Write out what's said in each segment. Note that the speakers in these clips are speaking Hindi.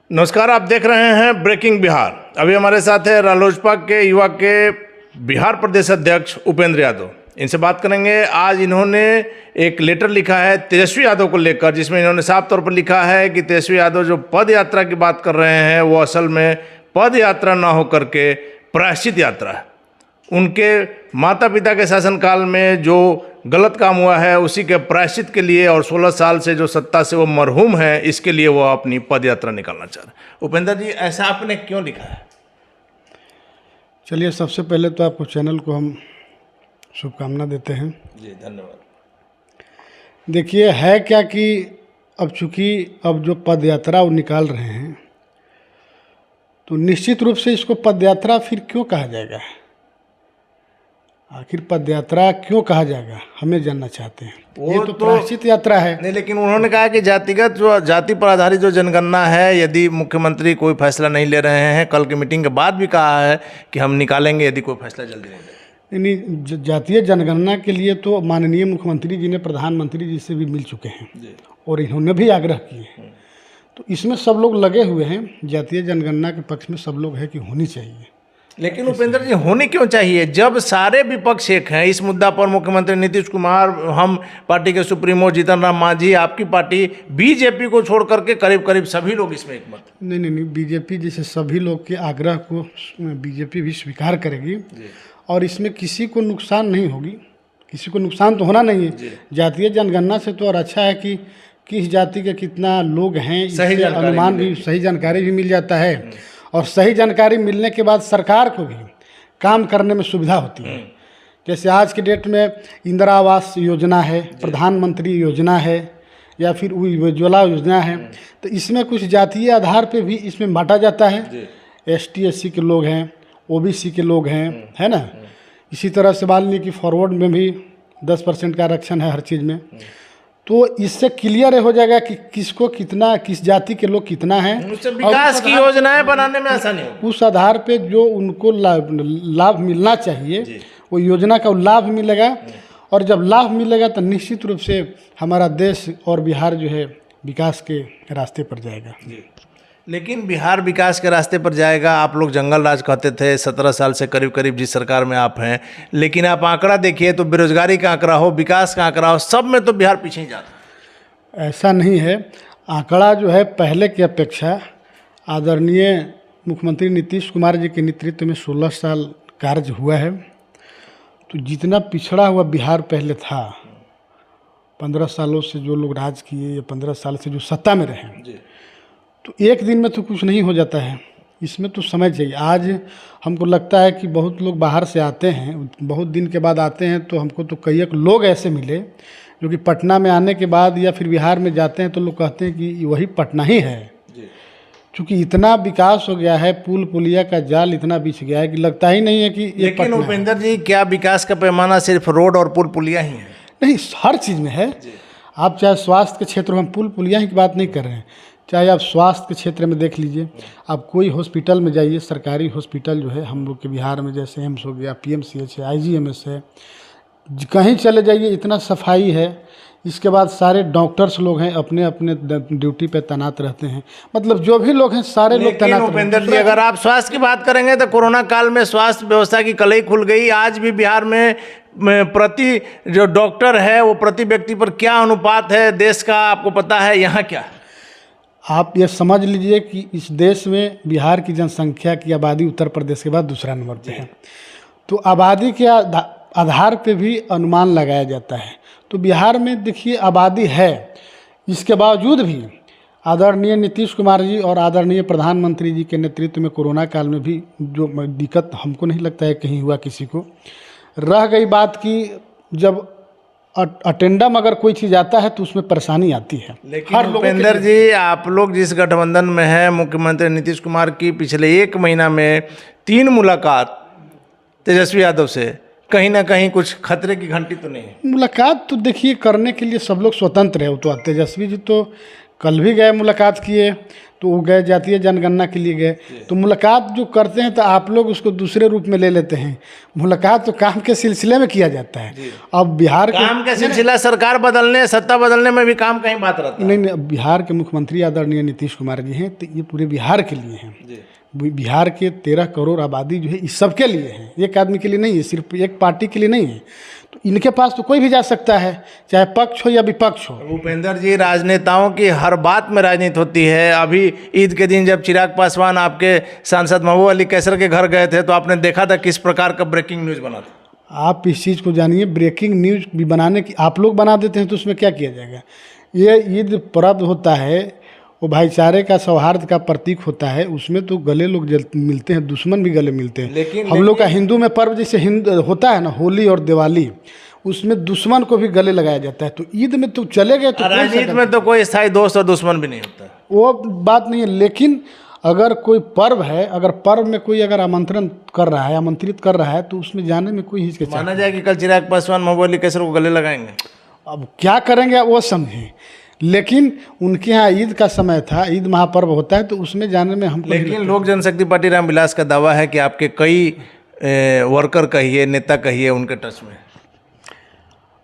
नमस्कार, आप देख रहे हैं ब्रेकिंग बिहार। अभी हमारे साथ है रालोसपा के युवा के बिहार प्रदेश अध्यक्ष उपेंद्र यादव। इनसे बात करेंगे। आज इन्होंने एक लेटर लिखा है तेजस्वी यादव को लेकर, जिसमें इन्होंने साफ तौर पर लिखा है कि तेजस्वी यादव जो पद यात्रा की बात कर रहे हैं वो असल में पद यात्रा ना होकर के प्रायश्चित यात्रा है। उनके माता पिता के शासनकाल में जो गलत काम हुआ है उसी के प्रायश्चित के लिए, और 16 साल से जो सत्ता से वो मरहूम है, इसके लिए वो अपनी पद यात्रा निकालना चाह रहे हैं। उपेंद्र जी, ऐसा आपने क्यों लिखा है? चलिए, सबसे पहले तो आपको चैनल को हम शुभकामना देते हैं। जी, धन्यवाद। देखिए, है क्या कि अब चूँकि अब जो पद यात्रा वो निकाल रहे हैं, तो निश्चित रूप से इसको पद यात्रा फिर क्यों कहा जाएगा? आखिर पद यात्रा क्यों कहा जाएगा, हमें जानना चाहते हैं। ये तो प्रायश्चित यात्रा है। नहीं, लेकिन उन्होंने कहा कि जातिगत जो जाति पर आधारित जो जनगणना है, यदि मुख्यमंत्री कोई फैसला नहीं ले रहे हैं, कल की मीटिंग के बाद भी कहा है कि हम निकालेंगे यदि कोई फैसला जल्दी नहीं ले। नहीं, जातीय जनगणना के लिए तो माननीय मुख्यमंत्री जी ने प्रधानमंत्री जी से भी मिल चुके हैं और इन्होंने भी आग्रह किए हैं। तो इसमें सब लोग लगे हुए हैं, जातीय जनगणना के पक्ष में सब लोग हैं कि होनी चाहिए। लेकिन उपेंद्र जी, होनी क्यों चाहिए जब सारे विपक्ष एक हैं इस मुद्दा पर? मुख्यमंत्री नीतीश कुमार, हम पार्टी के सुप्रीमो जीतन राम मांझी, आपकी पार्टी, बीजेपी को छोड़ करके करीब करीब सभी लोग इसमें एकमत। नहीं, बीजेपी जैसे सभी लोग के आग्रह को बीजेपी भी स्वीकार करेगी और इसमें किसी को नुकसान नहीं होगी। किसी को नुकसान तो होना नहीं है। जातीय जनगणना से तो और अच्छा है कि किस जाति के कितना लोग हैं, इससे अनुमान भी, सही जानकारी भी मिल जाता है। और सही जानकारी मिलने के बाद सरकार को भी काम करने में सुविधा होती है। जैसे आज के डेट में इंदिरा आवास योजना है, प्रधानमंत्री योजना है, या फिर उज्ज्वला योजना है, तो इसमें कुछ जातीय आधार पे भी इसमें बांटा जाता है। ST SC के लोग हैं, OBC के लोग हैं, है ना। इसी तरह से वाल्मीकि फॉरवर्ड में भी 10% का आरक्षण है हर चीज़ में। तो इससे क्लियर हो जाएगा कि किसको कितना, किस जाति के लोग कितना है। विकास की योजनाएं बनाने में आसानी होगी। उस आधार पे जो उनको लाभ मिलना चाहिए वो योजना का लाभ मिलेगा। और जब लाभ मिलेगा तो निश्चित रूप से हमारा देश और बिहार जो है विकास के रास्ते पर जाएगा। लेकिन बिहार विकास के रास्ते पर जाएगा। आप लोग जंगल राज कहते थे 17 साल से करीब करीब जिस सरकार में आप हैं, लेकिन आप आंकड़ा देखिए तो बेरोजगारी का आंकड़ा हो, विकास का आंकड़ा हो, सब में तो बिहार पीछे ही जाता है। ऐसा नहीं है। आंकड़ा जो है पहले की अपेक्षा आदरणीय मुख्यमंत्री नीतीश कुमार जी के नेतृत्व में 16 साल कार्य हुआ है। तो जितना पिछड़ा हुआ बिहार पहले था, 15 सालों से जो लोग राज किए या 15 साल से जो सत्ता में रहे, तो एक दिन में तो कुछ नहीं हो जाता है। इसमें तो समय चाहिए। आज हमको लगता है कि बहुत लोग बाहर से आते हैं, बहुत दिन के बाद आते हैं, तो हमको तो कई एक लोग ऐसे मिले जो कि पटना में आने के बाद या फिर बिहार में जाते हैं तो लोग कहते हैं कि वही पटना ही है। क्योंकि इतना विकास हो गया है, पुल पुलिया का जाल इतना बिछ गया है कि लगता ही नहीं है कि ये लेकिन उपेंद्र जी, क्या विकास का पैमाना सिर्फ रोड और पुल पुलिया ही है? नहीं, हर चीज़ में है। आप चाहे स्वास्थ्य के क्षेत्र में, हम पुल पुलिया ही की बात नहीं कर रहे हैं, चाहे आप स्वास्थ्य के क्षेत्र में देख लीजिए। आप कोई हॉस्पिटल में जाइए, सरकारी हॉस्पिटल जो है हम लोग के बिहार में, जैसे एम्स हो गया, PMCH है, IGMS है, कहीं चले जाइए इतना सफाई है। इसके बाद सारे डॉक्टर्स लोग हैं अपने अपने ड्यूटी पे तैनात रहते हैं। मतलब जो भी लोग हैं सारे लोग तैनात रहते हैं। उपेंद्र जी, अगर आप स्वास्थ्य की बात करेंगे तो कोरोना काल में स्वास्थ्य व्यवस्था की कलई खुल गई। आज भी बिहार में प्रति जो डॉक्टर है वो प्रति व्यक्ति पर क्या अनुपात है देश का, आपको पता है? यहाँ क्या है? आप ये समझ लीजिए कि इस देश में बिहार की जनसंख्या की आबादी उत्तर प्रदेश के बाद दूसरा नंबर पे है। तो आबादी के आधार पे भी अनुमान लगाया जाता है। तो बिहार में देखिए आबादी है, इसके बावजूद भी आदरणीय नीतीश कुमार जी और आदरणीय प्रधानमंत्री जी के नेतृत्व में कोरोना काल में भी जो दिक्कत हमको नहीं लगता है कहीं हुआ किसी को। रह गई बात कि जब अटेंडम अगर कोई चीज़ आता है तो उसमें परेशानी आती है। लेकिन उपेंद्र जी, आप लोग जिस गठबंधन में हैं, मुख्यमंत्री नीतीश कुमार की पिछले 1 महीना में 3 मुलाकात तेजस्वी यादव से, कहीं ना कहीं कुछ खतरे की घंटी तो नहीं है? मुलाकात तो देखिए करने के लिए सब लोग स्वतंत्र है। तो तेजस्वी जी तो कल भी गए, मुलाकात किए, तो वो गए जातीय जनगणना के लिए गए, तो मुलाकात जो करते हैं तो आप लोग उसको दूसरे रूप में ले लेते हैं। मुलाकात तो काम के सिलसिले में किया जाता है। अब बिहार काम का सिलसिला सरकार बदलने, सत्ता बदलने में भी काम कहीं बात रहता है। नहीं, बिहार के मुख्यमंत्री आदरणीय नीतीश कुमार जी हैं, तो ये पूरे बिहार के लिए हैं। बिहार के 13 करोड़ आबादी जो है इस सब के लिए है, एक आदमी के लिए नहीं है, सिर्फ एक पार्टी के लिए नहीं है। तो इनके पास तो कोई भी जा सकता है, चाहे पक्ष हो या विपक्ष हो। उपेंद्र जी, राजनेताओं की हर बात में राजनीति होती है। अभी ईद के दिन जब चिराग पासवान आपके सांसद महबूब अली कैसर के घर गए थे तो आपने देखा था किस प्रकार का ब्रेकिंग न्यूज़ बना था। आप इस चीज़ को जानिए, ब्रेकिंग न्यूज़ भी बनाने की आप लोग बना देते हैं तो उसमें क्या किया जाएगा। ये ईद पर्व होता है, वो भाईचारे का, सौहार्द का प्रतीक होता है, उसमें तो गले लोग मिलते हैं, दुश्मन भी गले मिलते हैं। लेकिन हम लोग का हिंदू में पर्व जैसे हिंदू होता है ना, होली और दिवाली, उसमें दुश्मन को भी गले लगाया जाता है। तो ईद में तो चले गए तो राजनीति में तो कोई स्थायी दोस्त और दुश्मन भी नहीं होता, वो बात नहीं है। लेकिन अगर कोई पर्व है, अगर पर्व में कोई अगर आमंत्रण कर रहा है, आमंत्रित कर रहा है, तो उसमें जाने में कोई हिचकिचाहट माना जाए कि कल चिराग पासवान महबूब अली कैसर को गले लगाएंगे। अब क्या करेंगे वो समझें, लेकिन उनके यहाँ ईद का समय था, ईद महापर्व होता है, तो उसमें जाने में हमको लेकिन लोक जनशक्ति पार्टी रामविलास का दावा है कि आपके कई वर्कर कहिए, नेता कहिए, उनके टच में।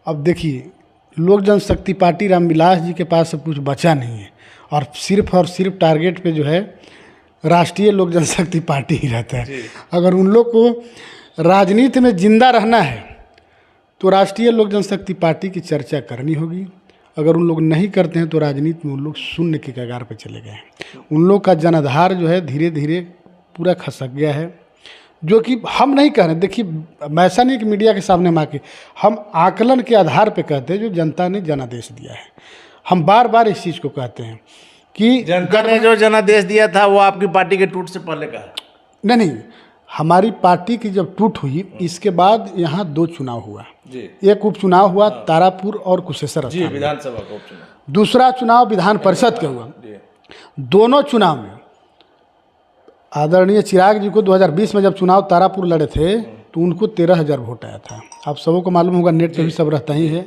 अब देखिए, लोक जनशक्ति पार्टी रामविलास जी के पास सब कुछ बचा नहीं है, और सिर्फ टारगेट पे जो है राष्ट्रीय लोक जनशक्ति पार्टी ही रहता है। अगर उन लोग को राजनीति में जिंदा रहना है तो राष्ट्रीय लोक जनशक्ति पार्टी की चर्चा करनी होगी। अगर उन लोग नहीं करते हैं तो राजनीति में उन लोग शून्य के कगार पर चले गए हैं। उन लोग का जनाधार जो है धीरे धीरे पूरा खसक गया है, जो कि हम नहीं कह रहे। देखिए, ऐसा नहीं कि मीडिया के सामने माँ के, हम आकलन के आधार पर कहते हैं जो जनता ने जनादेश दिया है। हम बार बार इस चीज़ को कहते हैं कि जनता ने जो जनादेश दिया था वो आपकी पार्टी के टूट से पहले का है। नहीं, हमारी पार्टी की जब टूट हुई, इसके बाद यहाँ 2 चुनाव हुआ जी। एक उपचुनाव हुआ तारापुर और कुशेश्वर स्थान, विधानसभा का उपचुनाव। दूसरा चुनाव विधान परिषद का हुआ। दोनों चुनाव में आदरणीय चिराग जी को 2020 में जब चुनाव तारापुर लड़े थे तो उनको 13,000 वोट आया था। आप सबों को मालूम होगा, नेट पे भी सब रहता ही है,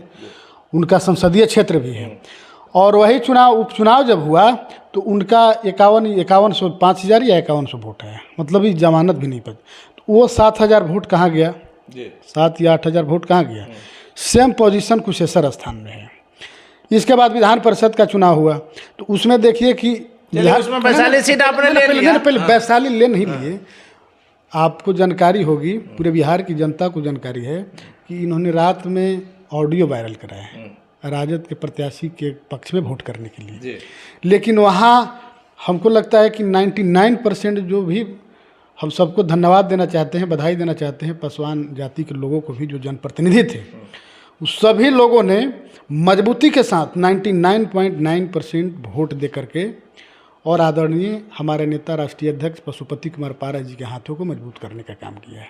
उनका संसदीय क्षेत्र भी है। और वही चुनाव, उपचुनाव जब हुआ तो उनका 5100 5,000 या 5100 वोट आया, मतलब ये जमानत भी नहीं पाई। तो वो 7,000 वोट कहाँ गया, 7 या 8,000 वोट कहाँ गया। सेम पोजीशन कुशेश्वर स्थान में है। इसके बाद विधान परिषद का चुनाव हुआ तो उसमें देखिए कि उसमें वैशाली सीट आपने ले लिया। पहले वैशाली ले नहीं लिए। आपको जानकारी होगी, पूरे बिहार की जनता को जानकारी है कि इन्होंने रात में ऑडियो वायरल कराया है राजद के प्रत्याशी के पक्ष में वोट करने के लिए। लेकिन वहाँ हमको लगता है कि 99% जो भी, हम सबको धन्यवाद देना चाहते हैं, बधाई देना चाहते हैं पासवान जाति के लोगों को भी, जो जनप्रतिनिधि थे, उस सभी लोगों ने मजबूती के साथ 99.9% वोट दे करके और आदरणीय हमारे नेता राष्ट्रीय अध्यक्ष पशुपति कुमार पारस जी के हाथों को मजबूत करने का काम किया है।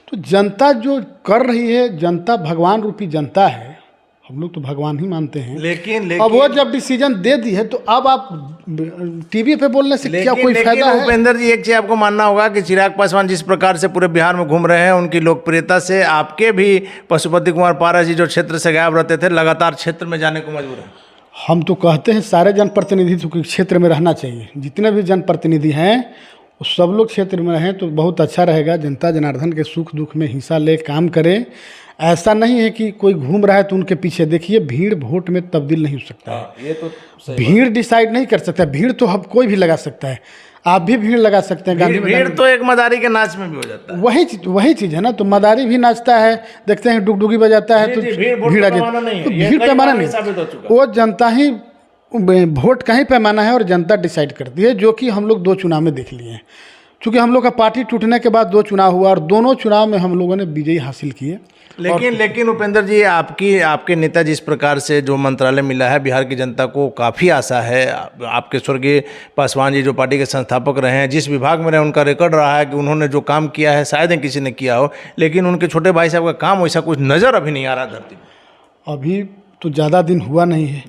तो जनता जो कर रही है, जनता भगवान रूपी जनता है, हम लोग तो भगवान ही मानते हैं। लेकिन अब वो जब डिसीजन दे दी है तो अब आप टीवी पे बोलने से क्या कोई फायदा है। उपेंद्र जी, एक चीज आपको मानना होगा कि चिराग पासवान जिस प्रकार से पूरे बिहार में घूम रहे हैं, उनकी लोकप्रियता से आपके भी पशुपति कुमार पारस जी जो क्षेत्र से गायब रहते थे, लगातार क्षेत्र में जाने को मजबूर है। हम तो कहते हैं सारे जनप्रतिनिधि के क्षेत्र में रहना चाहिए, जितने भी जनप्रतिनिधि हैं वो सब लोग क्षेत्र में रहें तो बहुत अच्छा रहेगा। जनता जनार्दन के सुख दुख में हिस्सा ले काम करें। ऐसा नहीं है कि कोई घूम रहा है तो उनके पीछे देखिए। भीड़ वोट में तब्दील नहीं हो सकता है। ये तो भीड़ डिसाइड नहीं कर सकता। भीड़ तो हम कोई भी लगा सकता है, आप भी भीड़ लगा सकते हैं। भीड़ तो एक मदारी के नाच में भी हो जाता है। वही चीज़ है ना। तो मदारी भी नाचता है, देखते हैं डुगडुगी बजाता है तो भीड़ आ जाती है। तो भीड़ पैमाना नहीं, वो जनता ही वोट का ही पैमाना है और जनता डिसाइड करती है, जो कि हम लोग 2 चुनाव में देख लिए हैं। चूँकि हम लोग का पार्टी टूटने के बाद 2 चुनाव हुआ और दोनों चुनाव में हम लोगों ने विजयी हासिल किए। लेकिन उपेंद्र जी, आपके नेता जिस प्रकार से जो मंत्रालय मिला है, बिहार की जनता को काफ़ी आशा है। आपके स्वर्गीय पासवान जी जो पार्टी के संस्थापक रहे हैं, जिस विभाग में रहे, उनका रिकॉर्ड रहा है कि उन्होंने जो काम किया है शायद ही किसी ने किया हो। लेकिन उनके छोटे भाई साहब का काम वैसा कुछ नज़र अभी नहीं आ रहा धरती में। अभी तो ज़्यादा दिन हुआ नहीं है।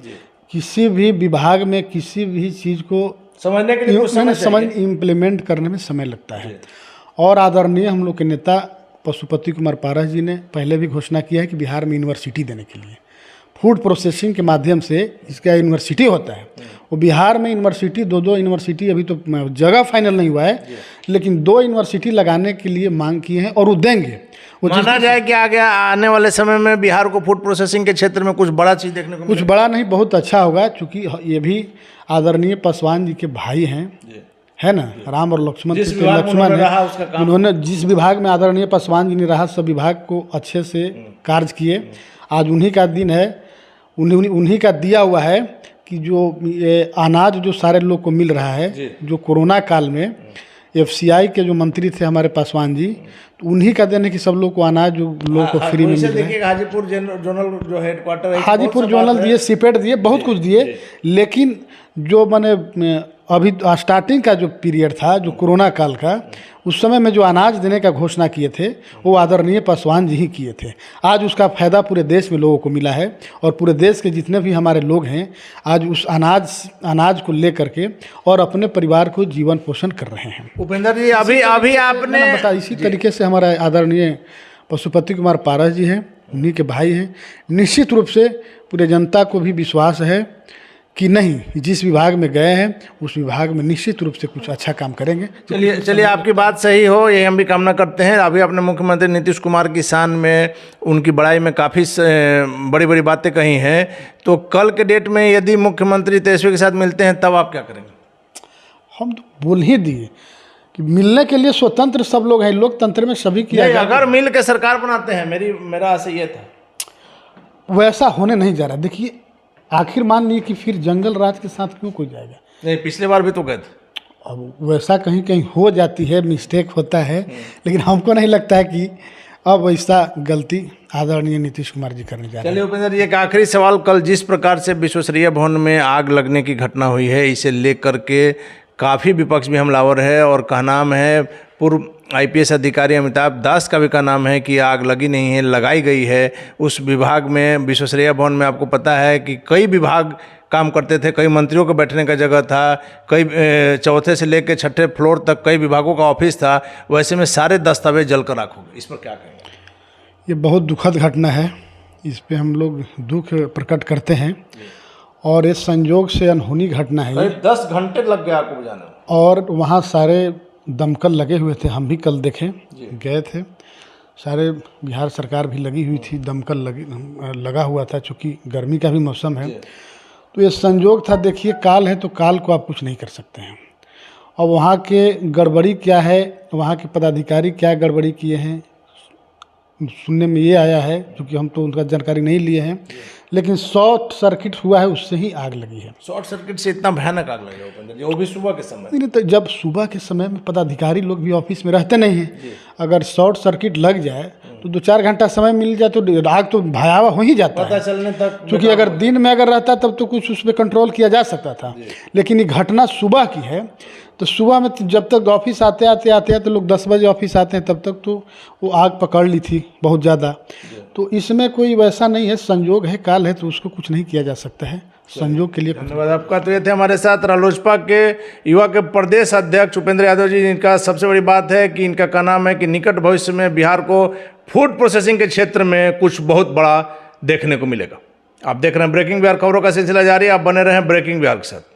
किसी भी विभाग में किसी भी चीज़ को समझने के लिए इम्प्लीमेंट करने में समय लगता है। और आदरणीय हम लोग के नेता पशुपति कुमार पारस जी ने पहले भी घोषणा किया है कि बिहार में यूनिवर्सिटी देने के लिए फूड प्रोसेसिंग के माध्यम से इसका यूनिवर्सिटी होता है। वो बिहार में यूनिवर्सिटी दो यूनिवर्सिटी अभी तो जगह फाइनल नहीं हुआ है, लेकिन 2 यूनिवर्सिटी लगाने के लिए मांग किए हैं और वो देंगे। वो माना जाए कि आगे आने वाले समय में बिहार को फूड प्रोसेसिंग के क्षेत्र में कुछ बड़ा चीज़ देखने को कुछ बड़ा नहीं, बहुत अच्छा होगा, क्योंकि ये भी आदरणीय पासवान जी के भाई हैं, है ना। राम और लक्ष्मण जिस के विभाग में लक्ष्मण उन्होंने है, रहा उसका काम। उन्होंने जिस विभाग में आदरणीय पासवान जी ने रहा, सब विभाग को अच्छे से कार्य किए। आज उन्हीं का दिन है, उन्हीं का दिया हुआ है कि जो ये अनाज जो सारे लोग को मिल रहा है, जो कोरोना काल में FCI के जो मंत्री थे हमारे पासवान जी, तो उन्हीं का देने कि सब लोग को अनाज जो लोगों को फ्री में मिल रहा है। देखिए हाजीपुर जोनल जो हेडक्वार्टर है, हाजीपुर जोनल दिए, सीपेट दिए, बहुत कुछ दिए, लेकिन जो मैंने अभी स्टार्टिंग का जो पीरियड था, जो कोरोना काल का, उस समय में जो अनाज देने का घोषणा किए थे वो आदरणीय पासवान जी ही किए थे। आज उसका फ़ायदा पूरे देश में लोगों को मिला है और पूरे देश के जितने भी हमारे लोग हैं आज उस अनाज को ले करके और अपने परिवार को जीवन पोषण कर रहे हैं। उपेंद्र जी, अभी आपने बता, इसी तरीके से हमारा आदरणीय पशुपति कुमार पारस जी हैं, उन्हीं के भाई हैं। निश्चित रूप से पूरे जनता को भी विश्वास है कि नहीं, जिस विभाग में गए हैं उस विभाग में निश्चित रूप से कुछ अच्छा काम करेंगे। चलिए आपकी बात सही हो, ये हम भी कामना करते हैं। अभी आपने मुख्यमंत्री नीतीश कुमार की शान में, उनकी बड़ाई में काफ़ी बड़ी बड़ी बातें कही हैं, तो कल के डेट में यदि मुख्यमंत्री तेजस्वी के साथ मिलते हैं तब आप क्या करेंगे? हम तो बोल ही दिए कि मिलने के लिए स्वतंत्र सब लोग हैं, लोकतंत्र में सभी की अगर मिल के सरकार बनाते हैं, मेरा आशय ये था। वैसा होने नहीं जा रहा। देखिए, आखिर मान लीजिए कि फिर जंगल राज के साथ क्यों कोई जाएगा? नहीं, पिछले बार भी तो गए थे। अब वैसा कहीं कहीं हो जाती है, मिस्टेक होता है, लेकिन हमको नहीं लगता है कि अब ऐसा गलती आदरणीय नीतीश कुमार जी करने जा रहे हैं। चलिए उपेंद्र जी, एक आखिरी सवाल, कल जिस प्रकार से विश्वस्तरीय भवन में आग लगने की घटना हुई है, इसे लेकर के काफ़ी विपक्ष भी हमलावर है और कहनाम है, पूर्व IPS अधिकारी अमिताभ दास का भी का नाम है कि आग लगी नहीं है, लगाई गई है। उस विभाग में, विश्वस्तरीय भवन में आपको पता है कि कई विभाग काम करते थे, कई मंत्रियों को बैठने का जगह था, कई चौथे से लेकर 6ठे फ्लोर तक कई विभागों का ऑफिस था, वैसे में सारे दस्तावेज जलकर राख हो गए। इस पर क्या कहेंगे? ये बहुत दुखद घटना है, इस पे हम लोग दुख प्रकट करते हैं और ये संयोग से अनहोनी घटना है। 10 घंटे लग गए आपको बुझाने में, और वहाँ सारे दमकल लगे हुए थे, हम भी कल देखे गए थे, सारे बिहार सरकार भी लगी हुई थी, दमकल लगा हुआ था, चूँकि गर्मी का भी मौसम है। तो ये संयोग था। देखिए, काल है तो काल को आप कुछ नहीं कर सकते हैं। और वहाँ के गड़बड़ी क्या है, वहाँ के पदाधिकारी क्या गड़बड़ी किए हैं, सुनने में ये आया है, क्योंकि हम तो उनका जानकारी नहीं लिए हैं, लेकिन शॉर्ट सर्किट हुआ है, उससे ही आग लगी है। शॉर्ट सर्किट से इतना भयानक आग लगा उपेंद्र जी, वो भी सुबह के समय? नहीं, तो जब सुबह के समय में पदाधिकारी लोग भी ऑफिस में रहते नहीं हैं, अगर शॉर्ट सर्किट लग जाए तो 2-4 घंटा समय मिल जाए तो आग तो भयावह हो ही जाता पता है चलने तक। क्योंकि अगर दिन में अगर रहता तब तो कुछ उस पर कंट्रोल किया जा सकता था, लेकिन ये घटना सुबह की है। तो सुबह में जब तक ऑफिस आते तो लोग 10 बजे ऑफिस आते हैं, तब तक तो वो आग पकड़ ली थी बहुत ज़्यादा। तो इसमें कोई वैसा नहीं है, संयोग है, काल है, तो उसको कुछ नहीं किया जा सकता है, संयोग के लिए। धन्यवाद आपका। तो ये थे हमारे साथ रालोसपा के युवा के प्रदेश अध्यक्ष उपेंद्र यादव जी। इनका सबसे बड़ी बात है कि इनका कहना है कि निकट भविष्य में बिहार को फूड प्रोसेसिंग के क्षेत्र में कुछ बहुत बड़ा देखने को मिलेगा। आप देख रहे हैं ब्रेकिंग बिहार, खबरों का सिलसिला जारी, आप बने रहें ब्रेकिंग बिहार के साथ।